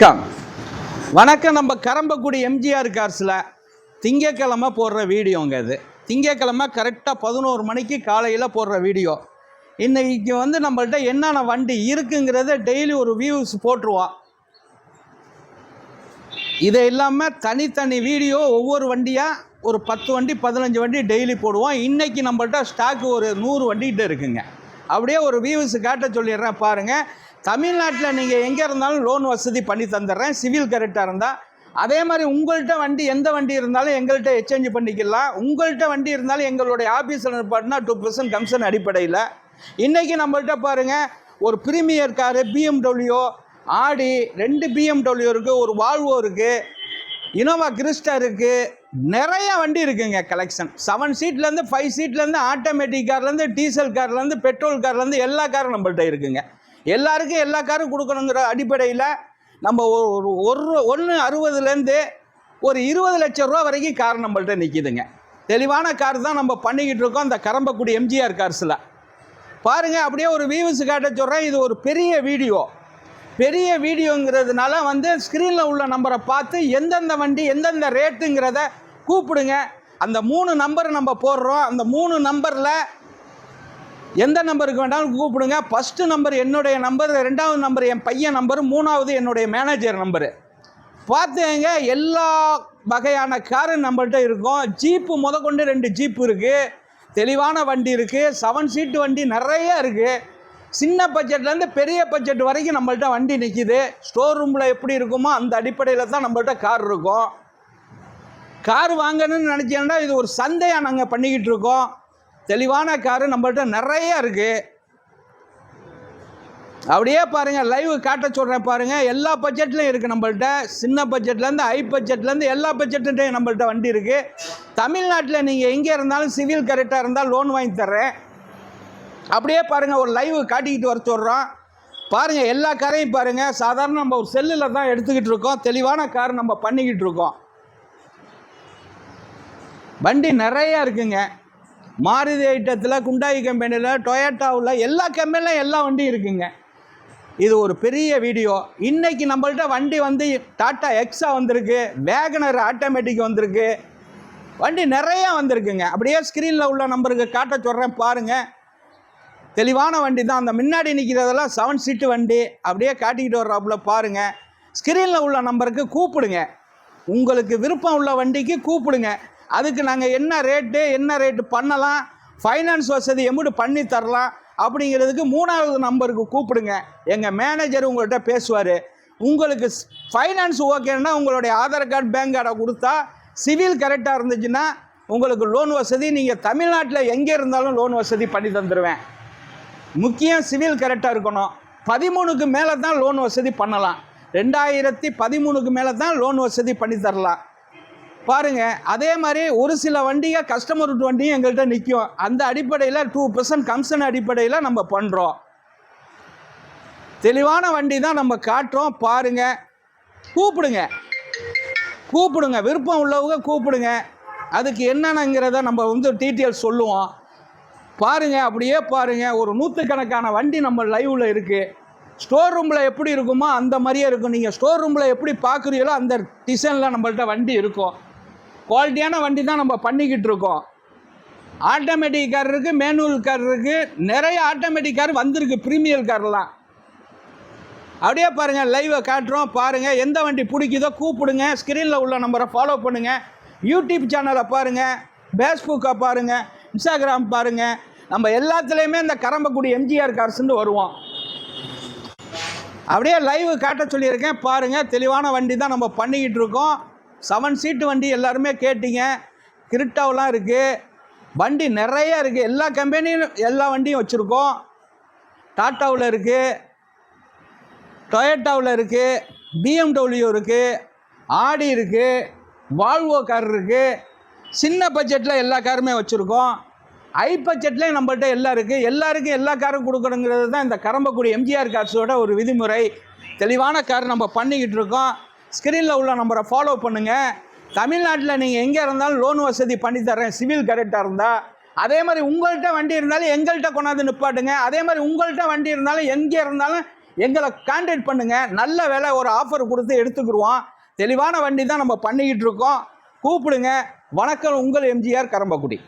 வணக்கம். நம்ம கரம்பக்குடி எம்ஜிஆர் கார்ஸில் திங்கக்கிழமை போடுற வீடியோங்க. இது திங்கக்கிழமை கரெக்டாக 11 மணிக்கு காலையில் போடுற வீடியோ. இன்றைக்கி நம்மள்ட்ட என்னென்ன வண்டி இருக்குங்கிறத டெய்லி ஒரு வியூஸ் போட்டுருவோம். இதை இல்லாமல் தனித்தனி வீடியோ ஒவ்வொரு வண்டியாக ஒரு 10 வண்டி 15 வண்டி டெய்லி போடுவோம். இன்றைக்கி நம்மள்ட்ட ஸ்டாக்கு ஒரு 100 வண்டிகிட்ட இருக்குங்க. அப்படியே ஒரு வியூஸ் காட்ட சொல்லிடுறேன் பாருங்கள். தமிழ்நாட்டில் நீங்கள் எங்கே இருந்தாலும் லோன் வசதி பண்ணி தந்துடுறேன், சிவில் கரெக்டாக இருந்தால். அதே மாதிரி உங்கள்கிட்ட வண்டி எந்த வண்டி இருந்தாலும் எங்கள்கிட்ட எக்ஸ்சேஞ்ச் பண்ணிக்கலாம். உங்கள்கிட்ட வண்டி இருந்தாலும் எங்களுடைய ஆஃபீஸில் நிற்பாட்டினா 2% கமிஷன் அடிப்படையில். இன்றைக்கி நம்மள்கிட்ட பாருங்கள், ஒரு ப்ரீமியர் காரு, BMW, ஆடி 2 BMW இருக்குது, ஒரு வால்வோ இருக்குது, இனோவா கிறிஸ்டா இருக்குது, நிறைய வண்டி இருக்குங்க. கலெக்ஷன் 7 சீட்லேருந்து 5 சீட்லேருந்து ஆட்டோமேட்டிக் கார்லேருந்து டீசல் கார்லேருந்து பெட்ரோல் கார்லேருந்து எல்லா காரும் நம்மள்கிட்ட இருக்குங்க. எல்லாருக்கும் எல்லா காரும் கொடுக்கணுங்கிற அடிப்படையில் நம்ம ஒரு 1.60 ஒரு 20 லட்சம் ரூபா வரைக்கும் கார் நம்மள்கிட்ட நிற்கிதுங்க. தெளிவான கார் தான் நம்ம பண்ணிக்கிட்டு இருக்கோம் இந்த கரம்பக்குடி எம்ஜிஆர் கார்ஸில். பாருங்கள், அப்படியே ஒரு வியூஸ் காட்ட சொல்கிறேன். இது ஒரு பெரிய வீடியோங்கிறதுனால ஸ்க்ரீனில் உள்ள நம்பரை பார்த்து எந்தெந்த வண்டி எந்தெந்த ரேட்டுங்கிறத கூப்பிடுங்க. அந்த 3 நம்பர் நம்ம போடுறோம். அந்த 3 நம்பரில் எந்த நம்பருக்கு வேண்டாலும் கூப்பிடுங்க. ஃபஸ்ட்டு நம்பர் என்னுடைய நம்பர், 2வது நம்பர் என் பையன் நம்பர், 3வது என்னுடைய மேனேஜர் நம்பரு. பார்த்துங்க, எல்லா வகையான காரு நம்மள்கிட்ட இருக்கும். ஜீப்பு முதற்கொண்டு 2 ஜீப்பு இருக்குது, தெளிவான வண்டி இருக்குது, 7 சீட்டு வண்டி நிறைய இருக்குது. சின்ன பட்ஜெட்லேருந்து பெரிய பட்ஜெட் வரைக்கும் நம்மள்கிட்ட வண்டி நிற்கிது. ஸ்டோர் ரூமில் எப்படி இருக்குமோ அந்த அடிப்படையில் தான் நம்மள்கிட்ட கார் இருக்கும். கார் வாங்கணும்னு நினச்சேன்னா இது ஒரு சந்தையாக நாங்கள் பண்ணிக்கிட்டு இருக்கோம். தெளிவான காரு நம்மள்கிட்ட நிறைய இருக்குது. அப்படியே பாருங்கள், லைவ் காட்ட சொல்கிறேன் பாருங்கள். எல்லா பட்ஜெட்லையும் இருக்குது நம்மள்கிட்ட. சின்ன பட்ஜெட்லேருந்து ஹை பட்ஜெட்லேருந்து எல்லா பட்ஜெட்லையும் நம்மள்கிட்ட வண்டி இருக்குது. தமிழ்நாட்டில் நீங்கள் எங்கே இருந்தாலும் சிவில் கரெக்டாக இருந்தால் லோன் வாங்கி தர்றேன். அப்படியே பாருங்கள், ஒரு லைவ் காட்டிக்கிட்டு வர சொல்கிறோம். பாருங்கள், எல்லா காரையும் பாருங்கள். சாதாரண நம்ம ஒரு செல்லில் தான் எடுத்துக்கிட்டு இருக்கோம். தெளிவான கார் நம்ம பண்ணிக்கிட்டு இருக்கோம். வண்டி நிறையா இருக்குங்க. மாருதி ஐட்டத்தில், குண்டாய் கம்பெனியில், டொயோட்டாவில், எல்லா கம்பெனிலும் எல்லா வண்டியும் இருக்குங்க. இது ஒரு பெரிய வீடியோ. இன்றைக்கி நம்மள்கிட்ட வண்டி டாட்டா எக்ஸா வந்திருக்கு, வேகனர் ஆட்டோமேட்டிக் வந்திருக்கு, வண்டி நிறையா வந்திருக்குங்க. அப்படியே ஸ்க்ரீனில் உள்ள நம்பருக்கு காட்ட சொல்கிறேன் பாருங்கள். தெளிவான வண்டி தான். அந்த முன்னாடி நிற்கிறதெல்லாம் 7 சீட்டு வண்டி. அப்படியே காட்டிக்கிட்டு வர்றாப்புல பாருங்கள். ஸ்க்ரீனில் உள்ள நம்பருக்கு கூப்பிடுங்க. உங்களுக்கு விருப்பம் உள்ள வண்டிக்கு கூப்பிடுங்க. அதுக்கு நாங்கள் என்ன ரேட்டு பண்ணலாம், ஃபைனான்ஸ் வசதி எம்பிட்டு பண்ணி தரலாம் அப்படிங்கிறதுக்கு 3வது நம்பருக்கு கூப்பிடுங்க. எங்கள் மேனேஜர் உங்கள்கிட்ட பேசுவார். உங்களுக்கு ஃபைனான்ஸ் ஓகேன்னா உங்களுடைய ஆதார் கார்டு, பேங்க் கார்டை கொடுத்தா, சிவில் கரெக்டாக இருந்துச்சுன்னா உங்களுக்கு லோன் வசதி, நீங்கள் தமிழ்நாட்டில் எங்கே இருந்தாலும் லோன் வசதி பண்ணி தந்துடுவேன். முக்கியம் சிவில் கரெக்டாக இருக்கணும். 13க்கு மேலே தான் லோன் வசதி பண்ணலாம். 2013க்கு மேலே தான் லோன் வசதி பண்ணி தரலாம். பாருங்கள், அதே மாதிரி ஒரு சில வண்டிகள் கஸ்டமர் வண்டியும் எங்கள்கிட்ட நிற்கும். அந்த அடிப்படையில் 2% கமிஷன் அடிப்படையில் நம்ம பண்ணுறோம். தெளிவான வண்டி தான் நம்ம காட்டுறோம். பாருங்கள், கூப்பிடுங்க. விருப்பம் உள்ளவங்க கூப்பிடுங்க. அதுக்கு என்னென்னங்கிறத நம்ம டீட்டெயில்ஸ் சொல்லுவோம். பாருங்கள், அப்படியே பாருங்கள். ஒரு 100கணக்கான வண்டி நம்ம லைவில் இருக்குது. ஸ்டோர் ரூமில் எப்படி இருக்குமோ அந்த மாதிரியே இருக்கும். நீங்கள் ஸ்டோர் ரூமில் எப்படி பார்க்குறீங்களோ அந்த டிசைனில் நம்மள்கிட்ட வண்டி இருக்கும். குவாலிட்டியான வண்டி தான் நம்ம பண்ணிக்கிட்டு இருக்கோம். ஆட்டோமேட்டிக் கார் இருக்குது, மேனுவல் கார் இருக்குது, நிறைய ஆட்டோமேட்டிக் கார் வந்திருக்கு, ப்ரீமியர் கார்லாம். அப்படியே பாருங்கள், லைவை காட்டுறோம் பாருங்கள். எந்த வண்டி பிடிக்குதோ கூப்பிடுங்க. ஸ்க்ரீனில் உள்ள நம்பரை ஃபாலோ பண்ணுங்கள். யூடியூப் சேனலை பாருங்கள், ஃபேஸ்புக்கை பாருங்கள், இன்ஸ்டாகிராம் பாருங்கள். நம்ம எல்லாத்துலேயுமே இந்த கரம்பக்குடி எம்ஜிஆர் கார்ஸ்ன்னு வருவோம். அப்படியே லைவ் காட்ட சொல்லியிருக்கேன் பாருங்கள். தெளிவான வண்டி தான் நம்ம பண்ணிக்கிட்டு இருக்கோம். 7 சீட்டு வண்டி எல்லாருமே கேட்டிங்க. கிரிட்டாவெலாம் இருக்குது, வண்டி நிறையா இருக்குது. எல்லா கம்பெனியும் எல்லா வண்டியும் வச்சுருக்கோம். டாட்டாவில் இருக்குது, டொயோட்டாவில் இருக்குது, BMW இருக்குது, ஆடி இருக்குது, வால்வோ கார் இருக்குது. சின்ன பட்ஜெட்டில் எல்லா காருமே வச்சுருக்கோம். ஹை பட்ஜெட்லேயும் நம்மள்கிட்ட எல்லாம் இருக்குது. எல்லாருக்கும் எல்லா காரும் கொடுக்கணுங்கிறது தான் இந்த கரம்பக்குடி எம்ஜிஆர் கார்ஸோட ஒரு விதிமுறை. தெளிவான கார் நம்ம பண்ணிக்கிட்டு இருக்கோம். ஸ்க்ரீனில் உள்ள நம்பரை ஃபாலோ பண்ணுங்கள். தமிழ்நாட்டில் நீங்கள் எங்கே இருந்தாலும் லோன் வசதி பண்ணி தர்றேன், சிவில் கரெக்டாக இருந்தால். அதே மாதிரி உங்கள்கிட்ட வண்டி இருந்தாலும் எங்கள்கிட்ட கொண்டாந்து நிப்பாட்டுங்க. அதே மாதிரி உங்கள்கிட்ட வண்டி இருந்தாலும் எங்கே இருந்தாலும் எங்களை கான்டாக்ட் பண்ணுங்கள். நல்ல விலை ஒரு ஆஃபர் கொடுத்து எடுத்துக்கிடுவோம். தெளிவான வண்டி தான் நம்ம பண்ணிக்கிட்டு இருக்கோம். கூப்பிடுங்க. வணக்கம், உங்கள் எம்ஜிஆர் கரம்பக்குடி.